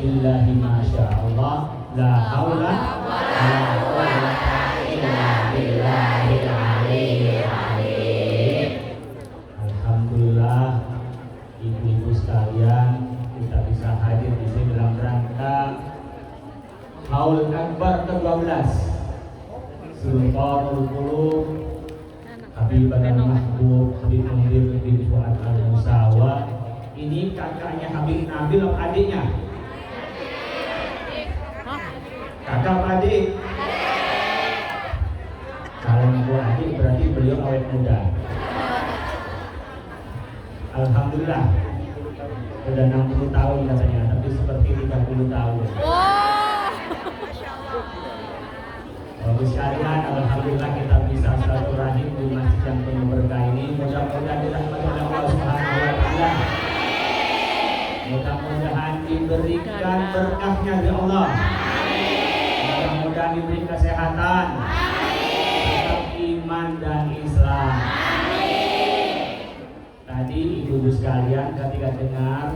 Bismillahi masya Allah, la haula wala quwwata illa billahil aliyyil azim. Alhamdulillah, ibu-ibu sekalian, kita bisa hadir di sini dalam rangka Haul Akbar ke-12 Sultanul Qulub Habibana Mahbub Habib Mundir bin Fuad Al-Musawa. Ini kakaknya Habib Nabil atau adiknya? Kakak apa adik? Kalau ngaku adik berarti beliau awet muda. Alhamdulillah sudah 60 tahun katanya, tapi seperti 30 tahun. Bagus sekalian, alhamdulillah kita bisa silaturahim di masjid yang penuh berkah ini. Mudah-mudahan dirahmati oleh Allah Subhanahu wa taala. Mudah-mudahan diberikan berkahnya dari Allah. Mudah-mudahan diberi kesehatan, tetap iman dan Islam. Tadi ibu-ibu sekalian ketika dengar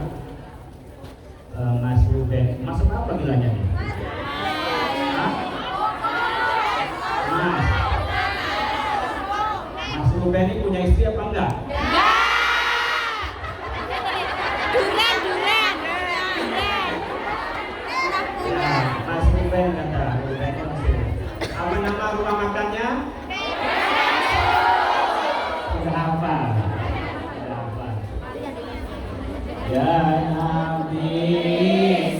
Mas Ruben, Mas apa bilangnya nih? Mas Ruben ini punya istri apa enggak? Ya, Mas Ruben kata Ruben masih. Apa nama rumah makannya? Sudah hafal. Ya Nabi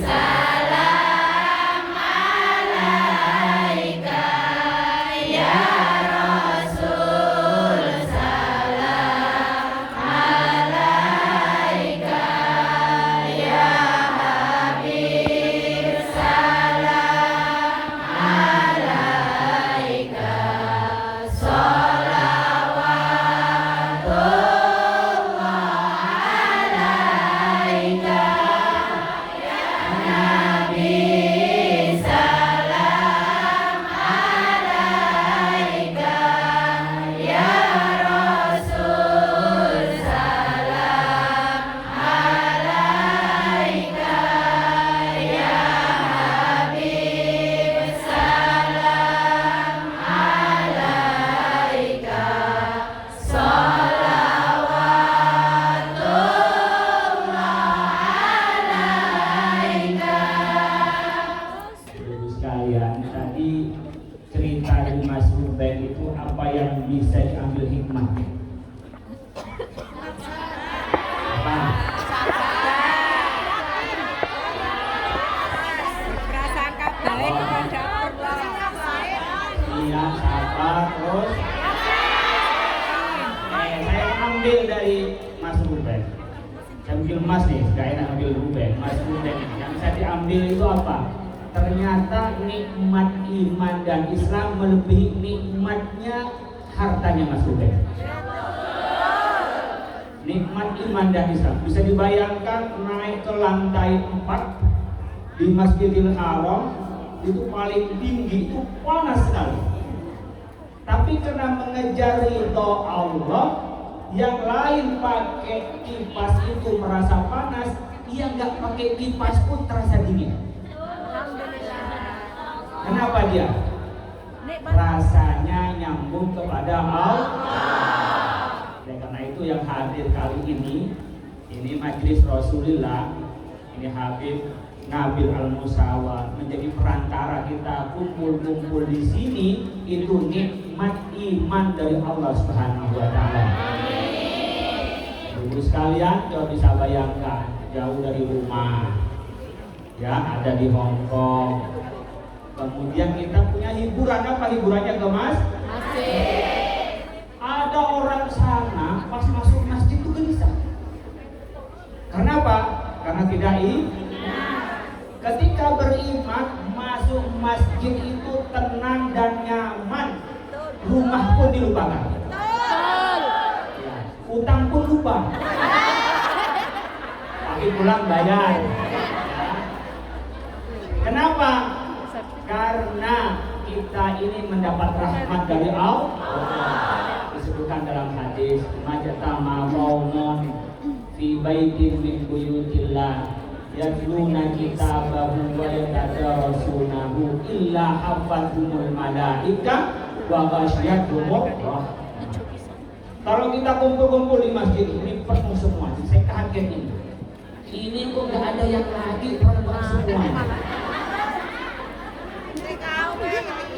salam alaika, ya Rasul salam alaika, ya Habib salam alaika, bisa diambil hikmahnya. Apa? Prasangka baik kepada Allah. Iya, sabar terus. Saya ambil dari Mas Ruben. Saya ambil Mas nih, gak enak ambil Ruben. Mas Ruben yang saya diambil itu apa? Ternyata nikmat iman dan Islam melebihi nikmatnya hartanya Mas Ruben. Nikmat iman dan Islam bisa dibayangkan naik ke lantai 4 di Masjidil Haram itu paling tinggi, itu panas sekali. Tapi karena mengejar ridho Allah, yang lain pakai kipas itu merasa panas, ia nggak pakai kipas pun terasa dingin. Kenapa dia? Rasanya nyambung kepada Allah. Dan karena itu yang hadir kali ini majelis Rasulullah, ini Habib Nabil Al-Musawa menjadi perantara kita kumpul-kumpul di sini, itu nikmat iman dari Allah Subhanahu wa taala. Ibu sekalian, coba bisa bayangkan jauh dari rumah, ya ada di Hong Kong. Kemudian kita punya hiburan, apa hiburannya ke Mas? Masjid. Ada orang sana pas masuk masjid itu gelisah. Karena apa? Karena tidak ketika beriman masuk masjid itu tenang dan nyaman, rumah pun dilupakan, utang pun lupa, tapi pulang bayar. Kenapa? Karena kita ini mendapat rahmat dari Allah. Disebutkan dalam hadis, majtama qaumun fi baitin min buyutillah yatluna kitabahu wa yatadarasunahu illa hafathumul malaika wa ghasyiyatuhumur rahmah. Kalau kita kumpul-kumpul di masjid ini penuh semua, saya kaget ini. Ini kok nggak ada yang lagi perempuan semua.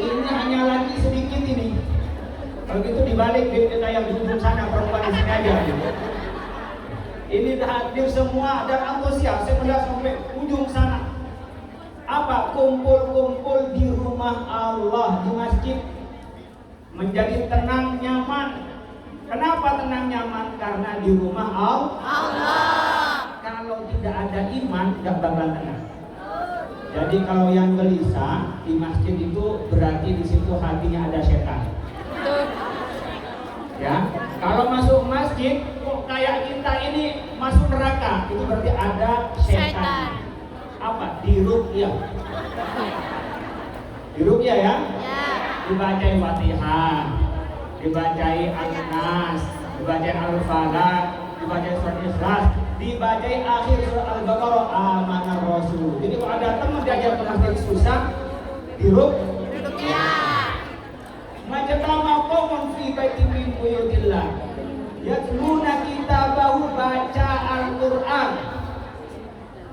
Ini hanya lagi sedikit ini. Kalau gitu dibalik kita yang di ujung sana, perempuan di sini aja. Gitu. Ini hadir semua dan antusias. Saya melihat sampai ujung sana. Apa? Kumpul-kumpul di rumah Allah, di masjid, menjadi tenang nyaman. Kenapa tenang nyaman? Karena di rumah Allah. Kalau tidak ada iman, nggak bakal tenang. Jadi kalau yang gelisah di masjid itu berarti di situ hatinya ada setan. Ya, kalau masuk masjid kok kayak kita ini masuk neraka, itu berarti ada setan. Apa? Diruqyah. Diruqyah ya? Dibacai Fatihah, dibacai An-Nas, dibacai Al-Falaq, dibacai surat Ikhlas, dibacai akhir surat Al-Baqarah, Amanar Rasul. Jadi kalau ada teman diajak ke masjid susah, diruqyah. Majtama qaumun fi baitin min buyutillah yatluna kitabahu, baca Al-Qur'an.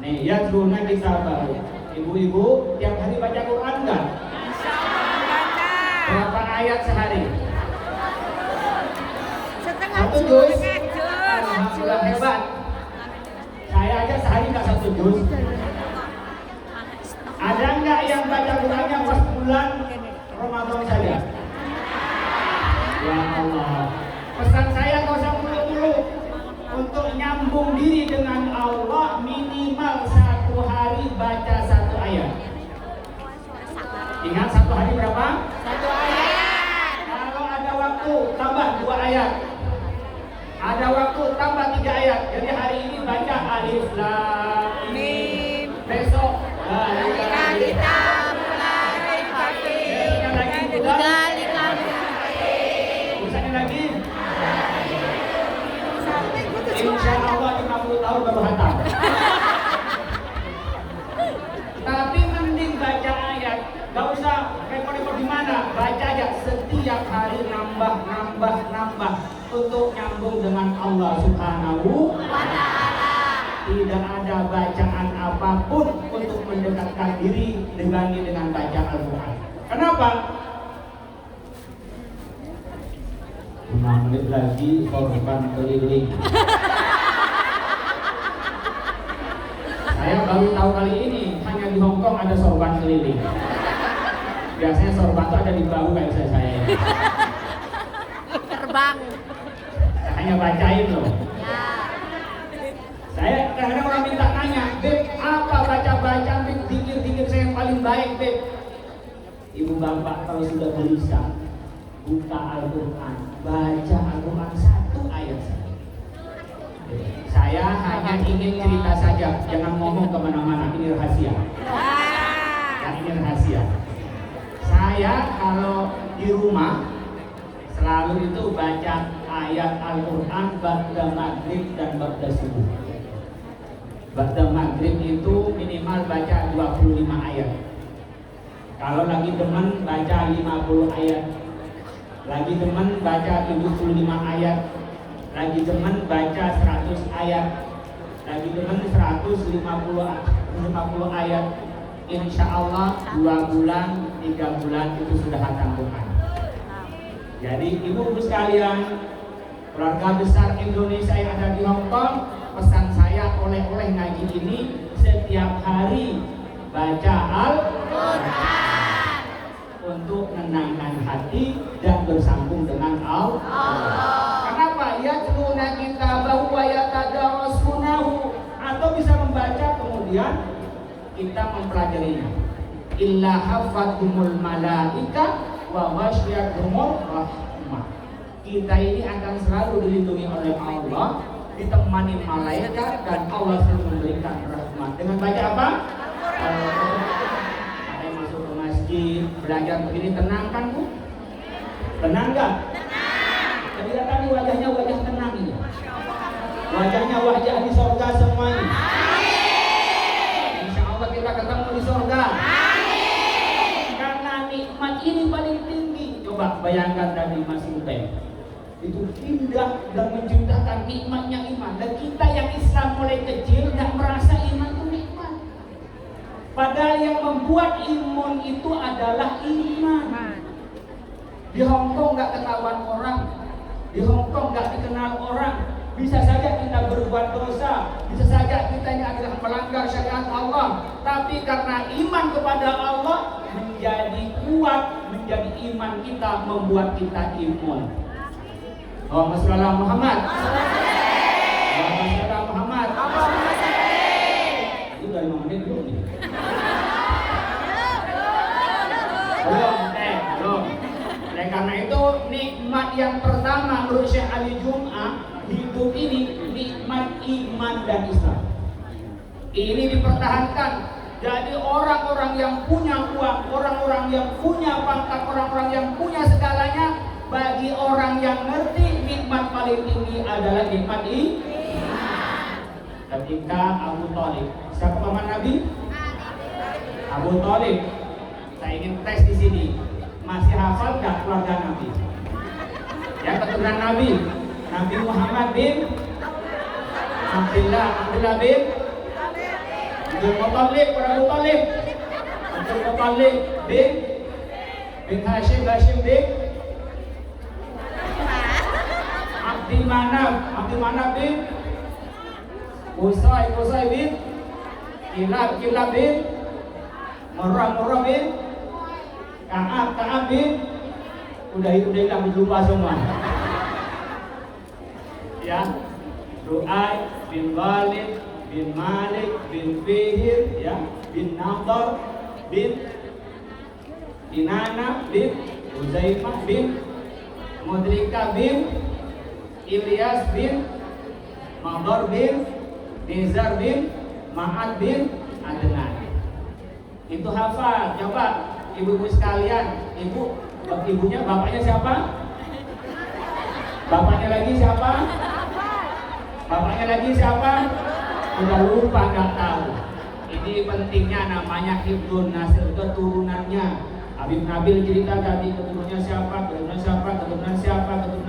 Nih, yatluna kitabahu. Ibu-ibu tiap hari baca Quran enggak? Berapa ayat sehari? Satu juz. Alhamdulillah, hebat. Saya aja sehari enggak satu juz. Ada enggak yang baca Qurannya pas bulan Ramadan saja? Ya Allah, pesan saya nggak usah mulu-mulu. Untuk nyambung diri dengan Allah minimal satu hari baca satu ayat. Ingat satu hari berapa? Satu ayat. Kalau ada waktu tambah 2 ayat. Ada waktu tambah 3 ayat. Jadi hari ini baca Alif Lam Mim. Besok kita mulai pagi. Lagi insya Allah 50 tahun baru hatam. Tapi mending baca ayat, gak usah repot-repot gimana, baca aja setiap hari nambah untuk nyambung dengan Allah Subhanahu wa Ta'ala. Tidak ada bacaan apapun untuk mendekatkan diri dibanding dengan baca Al-Quran. Kenapa? 5 menit lagi korban keliling. Saya baru tahu kali ini hanya di Hongkong ada sorban keliling. Biasanya sorban itu ada di bahu kayak saya. Terbang. Saya hanya bacain loh. Ya. Saya kadang-kadang orang minta nanya, Beb, apa baca-baca dikir-dikir saya yang paling baik, Beb? Ibu bapak kalau sudah gelisah, buka Al-Quran, baca Al-Quran 1 ayat saja. Saya hanya ingin cerita saja, jangan ngomong kemana-mana, ini rahasia. Ini rahasia. Saya kalau di rumah selalu itu baca ayat Al-Quran ba'da maghrib dan ba'da subuh. Ba'da maghrib itu minimal baca 25 ayat. Kalau lagi demen baca 50 ayat. Lagi demen baca 75 ayat. Lagi demen baca 100 ayat. Lagi demen 150 ayat. Insya Allah 2 bulan, 3 bulan itu sudah hatam Quran. Jadi ibu-ibu sekalian, keluarga besar Indonesia yang ada di Hongkong, pesan saya oleh-oleh ngaji ini setiap hari baca Al-Quran untuk menenangkan hati dan bersambung dengan Allah. Kenapa? Yatluna kitabahu wa yatadarasunahu, atau bisa membaca kemudian kita mempelajarinya. Illa hafathumul malaika wa ghasyiyatuhumur rahmah. Kita ini akan selalu dilindungi oleh Allah, ditemani malaikat, dan Allah selalu memberikan rahmat. Dengan baca apa? Ada yang masuk ke masjid, belajar begini tenang kan Bu? Tenang gak? Tenang. Jadi tadi wajahnya wajah tenang ini. Wajahnya wajah di surga semuanya. Coba bayangkan tadi Mas Ruben, itu indah dan menceritakan nikmatnya iman. Dan kita yang Islam mulai kecil nggak merasa iman itu nikmat. Padahal yang membuat imun itu adalah iman. Di Hongkong nggak ketahuan orang, di Hongkong nggak dikenal orang. Bisa saja kita berbuat dosa, bisa saja kita ini adalah melanggar syariat Allah. Tapi karena iman kepada Allah menjadi kuat, menjadi iman kita, membuat kita imun. Allahumma shalli ala Muhammad. Allahumma shalli ala Muhammad. Itu dari 5 menit belum nih? Belum. Dan karena itu nikmat yang pertama menurut Syekh Ali Jum'ah, hidup ini nikmat iman dan Islam. Ini dipertahankan. Jadi orang-orang yang punya uang, orang-orang yang punya pangkat, orang-orang yang punya segalanya, bagi orang yang ngerti nikmat paling tinggi adalah nikmat iman. Ketika Abu Thalib, siapa paman Nabi? Abu Thalib. Saya ingin tes di sini. Masih hafal nggak keluarga Nabi? Yang keturunan Nabi, Nabi Muhammad bin Abdullah bin Abdul Muttalib, Abu Thalib, Abdul Muttalib bin Hashim bin Abdi Manaf bin Qusay bin Kilab bin Murrah bin Ka'ab bin udah hilang lupa semua. Ya, Ru'ay bin Walid bin Malik bin Fihir, ya, bin Nadar bin Kinana bin Uzaimah bin Mudrika bin Ilyas bin Madar bin Nizar bin Ma'ad bin Adnan. Itu hafal. Coba ibu-ibu sekalian, ibunya bapaknya siapa? Bapaknya lagi siapa? Bapaknya lagi siapa? Udah lupa, nggak tahu. Ini pentingnya namanya hifdzun nasl, keturunannya. Habib Nabil cerita tadi keturunannya siapa, keturunan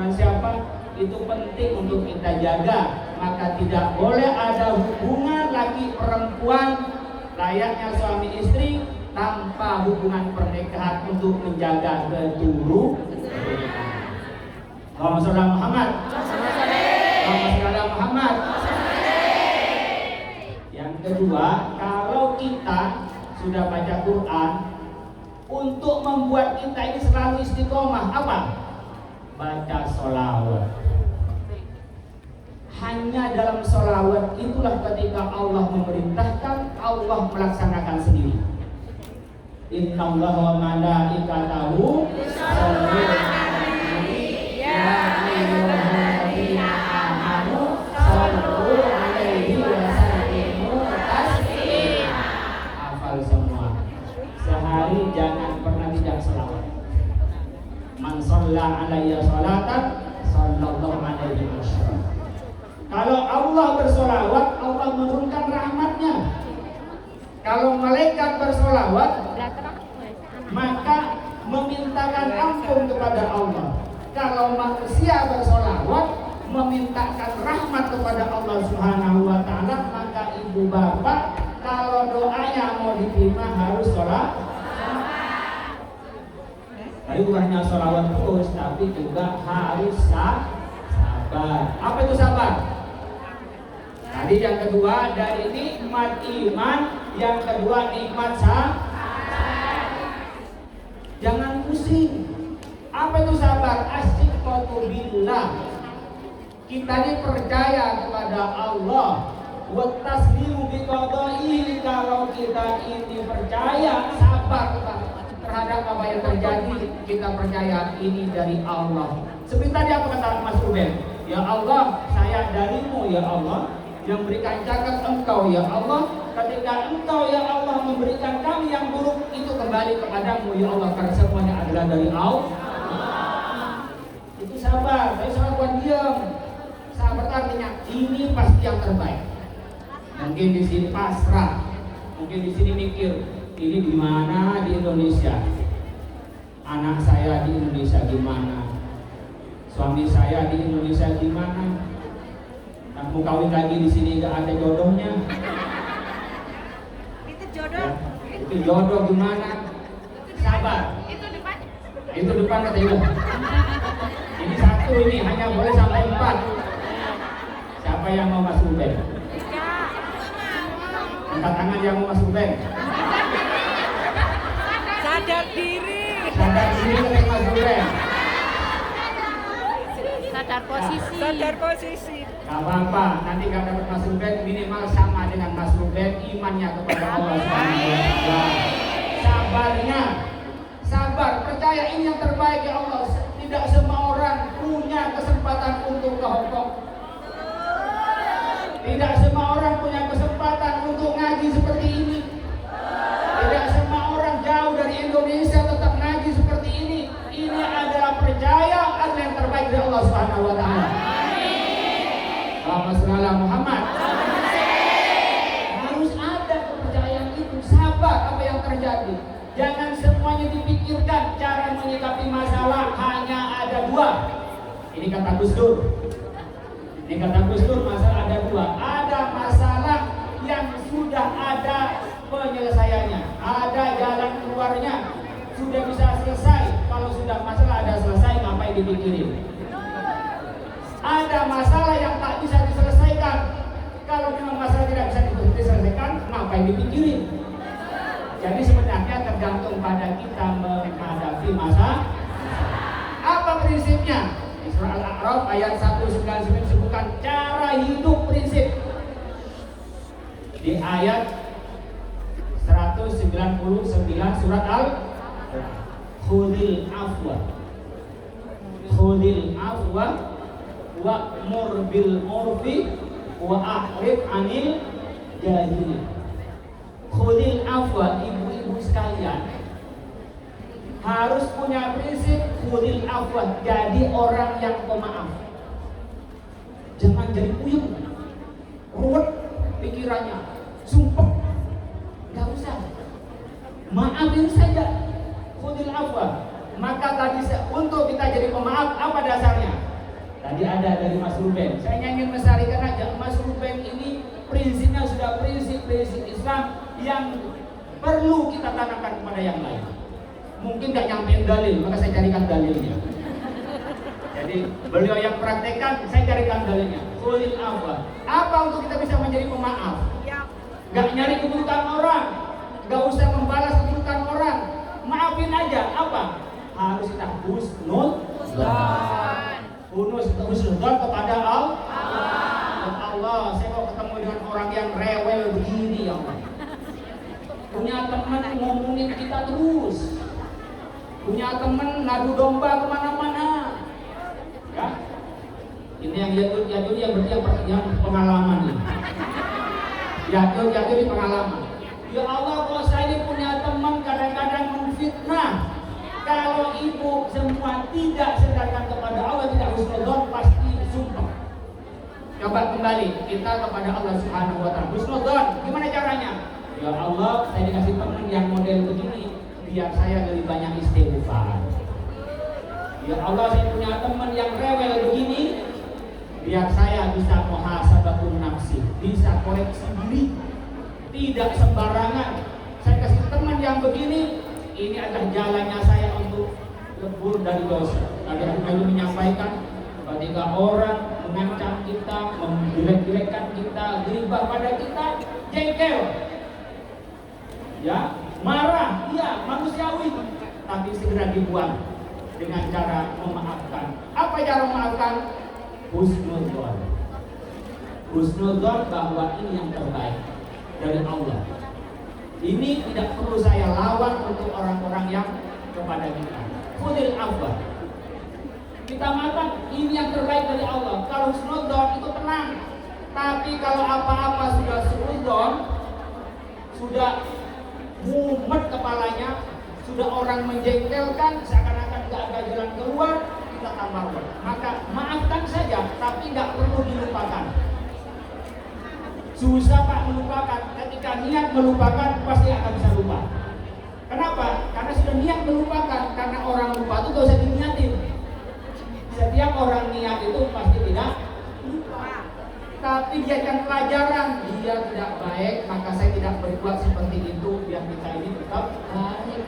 siapa. Itu penting untuk kita jaga. Maka tidak boleh ada hubungan laki perempuan layaknya suami istri tanpa hubungan pernikahan untuk menjaga keturunan. Allahumma sholli ala Muhammad. Allahumma sholli ala Muhammad. Yang kedua, kalau kita sudah baca Quran, untuk membuat kita ini selalu istiqomah, apa? Baca sholawat. Hanya dalam sholawat itulah ketika Allah memerintahkan, Allah melaksanakan sendiri. Innallaha wa malaikatahu yusholluna 'alan nabi ya ayyuhalladzina amanu shollu 'alaihi wa sallimu taslima. Hafal semua. Sehari jangan pernah tidak sholawat. Man shalla 'alayya sholatan sallallahu alaihi wasallam. Kalau Allah bersolawat, Allah menurunkan rahmatnya. Kalau malaikat bersolawat, maka memintakan ampun kepada Allah. Kalau manusia bersolawat, memintakan rahmat kepada Allah Subhanahu wa Ta'ala, maka ibu bapak kalau doanya mau diterima harus sholat. Tapi bukan hanya sholawat terus, tapi juga harus sabar. Apa itu sabar? Tadi yang kedua dari nikmat iman, yang kedua nikmat sabar. Jangan pusing. Apa itu sabar? Asyqatu billah. Kita ini percaya kepada Allah. Wa taslimu biqada'i. Kalau kita ini percaya, sabar terhadap apa yang terjadi, kita percaya ini dari Allah. Sebentar dia apa kata Mas Ruben? Ya Allah, saya darimu ya Allah, yang berikan zakat engkau ya Allah. Ketika engkau ya Allah memberikan kami yang buruk, itu kembali kepadamu ya Allah, karena semuanya adalah dari Allah. Itu sabar. Saya salah buat diam. Sabar artinya ini pasti yang terbaik. Mungkin di sini pasrah, mungkin di sini mikir ini di mana di Indonesia. Anak saya di Indonesia gimana? Suami saya di Indonesia gimana? Nah, mau kawin lagi di sini gak ada jodohnya. Itu jodoh. Ya, itu jodoh gimana? Sabar. Itu depan kata ibu. Ini satu ini hanya boleh sampai 4. Siapa yang mau masuk bank? Angkat tangan yang mau masuk bank. Sadar diri. Sadar diri yang masuk bank. Sadar posisi. Sadar posisi. Gak apa-apa, nanti kalau dapat masuk bank minimal sama dengan masuk bank imannya kepada Allah SWT. Sabarnya, sabar, percaya ini yang terbaik ya Allah. Tidak semua orang punya kesempatan untuk ke Hong Kong. Tidak semua orang punya kesempatan untuk ngaji seperti ini. Tidak semua orang jauh dari Indonesia tetap ngaji seperti ini. Ini adalah percaya adalah yang terbaik dari Allah Subhanahu wa taala. Allahumma shalli ala Muhammad. Harus ada kepercayaan itu, sabar apa yang terjadi. Jangan semuanya dipikirkan, cara menyikapi masalah hanya ada 2. Ini kata Gus Dur. Ini kata Gus Dur, masalah ada 2. Ada masalah yang sudah ada penyelesaiannya, ada jalan keluarnya, sudah bisa selesai. Kalau sudah masalah ada selesai, ngapain dipikirin? Ada masalah yang tak bisa diselesaikan. Kalau memang masalah tidak bisa diselesaikan, ngapain dipikirin? Jadi sebenarnya tergantung pada kita menghadapi masa. Apa prinsipnya? Di surah Al-A'raf ayat 199 disebutkan cara hidup prinsip. Di ayat 199 surat Al-A'raf. Khudil afwa. Khudil afwa wa'mur bil urfi wa a'rid 'anil jahilin. Khudil afwa, ibu-ibu sekalian harus punya prinsip khudil afwa, jadi orang yang pemaaf. Jangan jadi puyeng, ruwet pikirannya, sumpah, nggak usah. Maafin saja, khudil afwa. Maka tadi untuk kita jadi pemaaf apa dasarnya? Tadi ada dari Mas Ruben. Saya ingin melestarikan aja. Mas Ruben ini prinsipnya sudah prinsip-prinsip Islam yang perlu kita tanamkan kepada yang lain. Mungkin gak nyampein dalil, maka saya carikan dalilnya. Jadi beliau yang praktekkan, saya carikan dalilnya. Khulil afwa. Apa untuk kita bisa menjadi pemaaf? Gak nyari keburukan orang, gak usah membalas keburukan orang, maafin aja. Apa? Harus kita husnuzan kepada Allah. Saya mau ketemu dengan orang yang rewel begini ya Allah. Punya teman ngomongin kita terus, punya teman ngadu domba kemana-mana, ya. Ini yang jatuh yang berarti yang pengalaman nih. Jatuh di pengalaman. Ya Allah, kalau saya ini punya teman kadang-kadang menfitnah. Kalau ibu semua tidak sedarkan kepada Allah, tidak husnuzon, pasti sumpah. Coba kembali kita kepada Allah Subhanahu wa taala. Husnuzon, gimana caranya? Ya Allah, saya dikasih teman yang model begini, biar saya lebih banyak istighfar. Ya Allah, saya punya teman yang rewel begini, biar saya bisa muhasabatun nafsi, bisa koreksi diri, tidak sembarangan. Saya kasih teman yang begini, ini adalah jalannya saya untuk lebur dari dosa. Tadi aku menyampaikan, ketika orang mengancam kita, menjelek-jelekkan kita, ghibah pada kita, jengkel, ya, marah, iya, manusiawi, tapi segera dibuang dengan cara memaafkan. Apa cara memaafkan? Husnuzon. Husnuzon bahwa ini yang terbaik dari Allah. Ini tidak perlu saya lawan untuk orang-orang yang kepada kita. Khudil afwa. Kita makan ini yang terbaik dari Allah. Kalau husnuzon itu tenang. Tapi kalau apa-apa sudah suudzon, sudah mumet kepalanya, sudah orang menjengkelkan, seakan-akan tidak ada jalan keluar, kita tambah. Maka maafkan saja, tapi nggak perlu dilupakan. Susah Pak melupakan. Ketika niat melupakan pasti akan bisa lupa. Kenapa? Karena sudah niat melupakan. Karena orang lupa itu gak usah diniatin. Setiap orang niat itu pasti tidak lupa. Tapi jadikan pelajaran, dia tidak baik, maka saya tidak berbuat seperti itu biar kita ini tetap baik.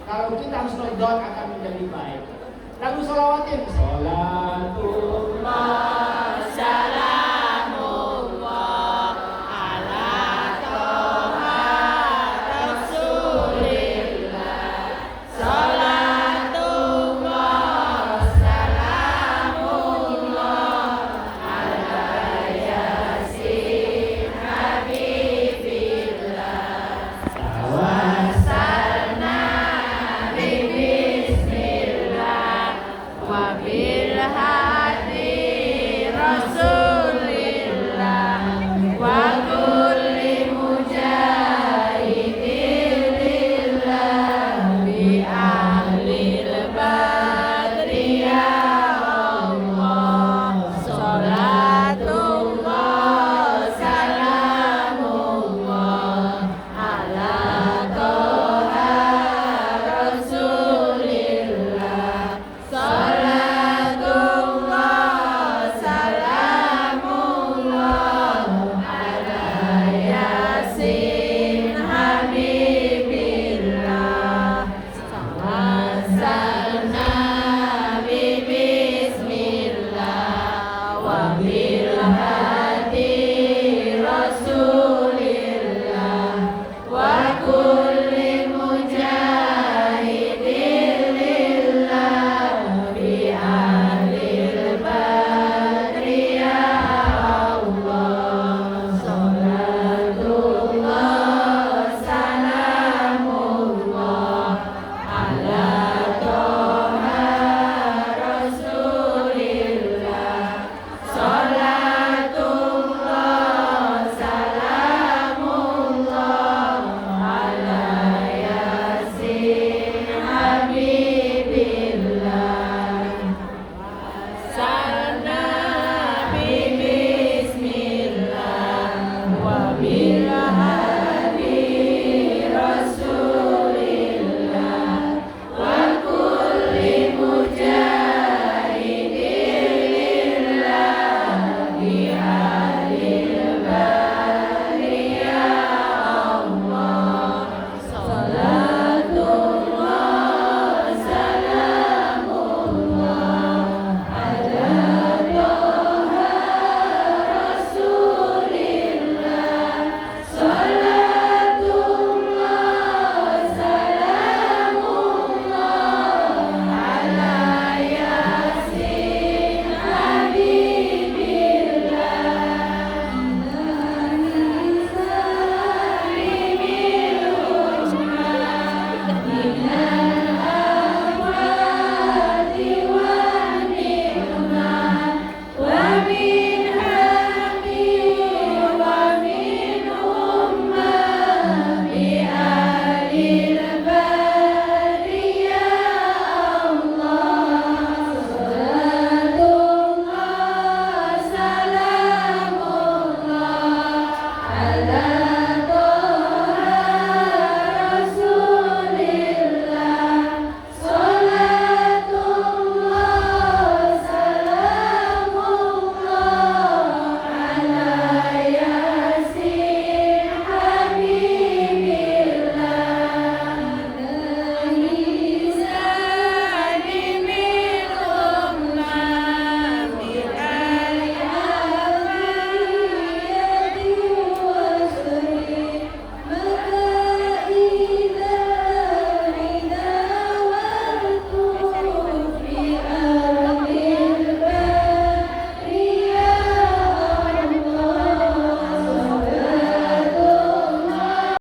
Kalau kita harus down akan menjadi baik. Lalu sholawatin, sholatul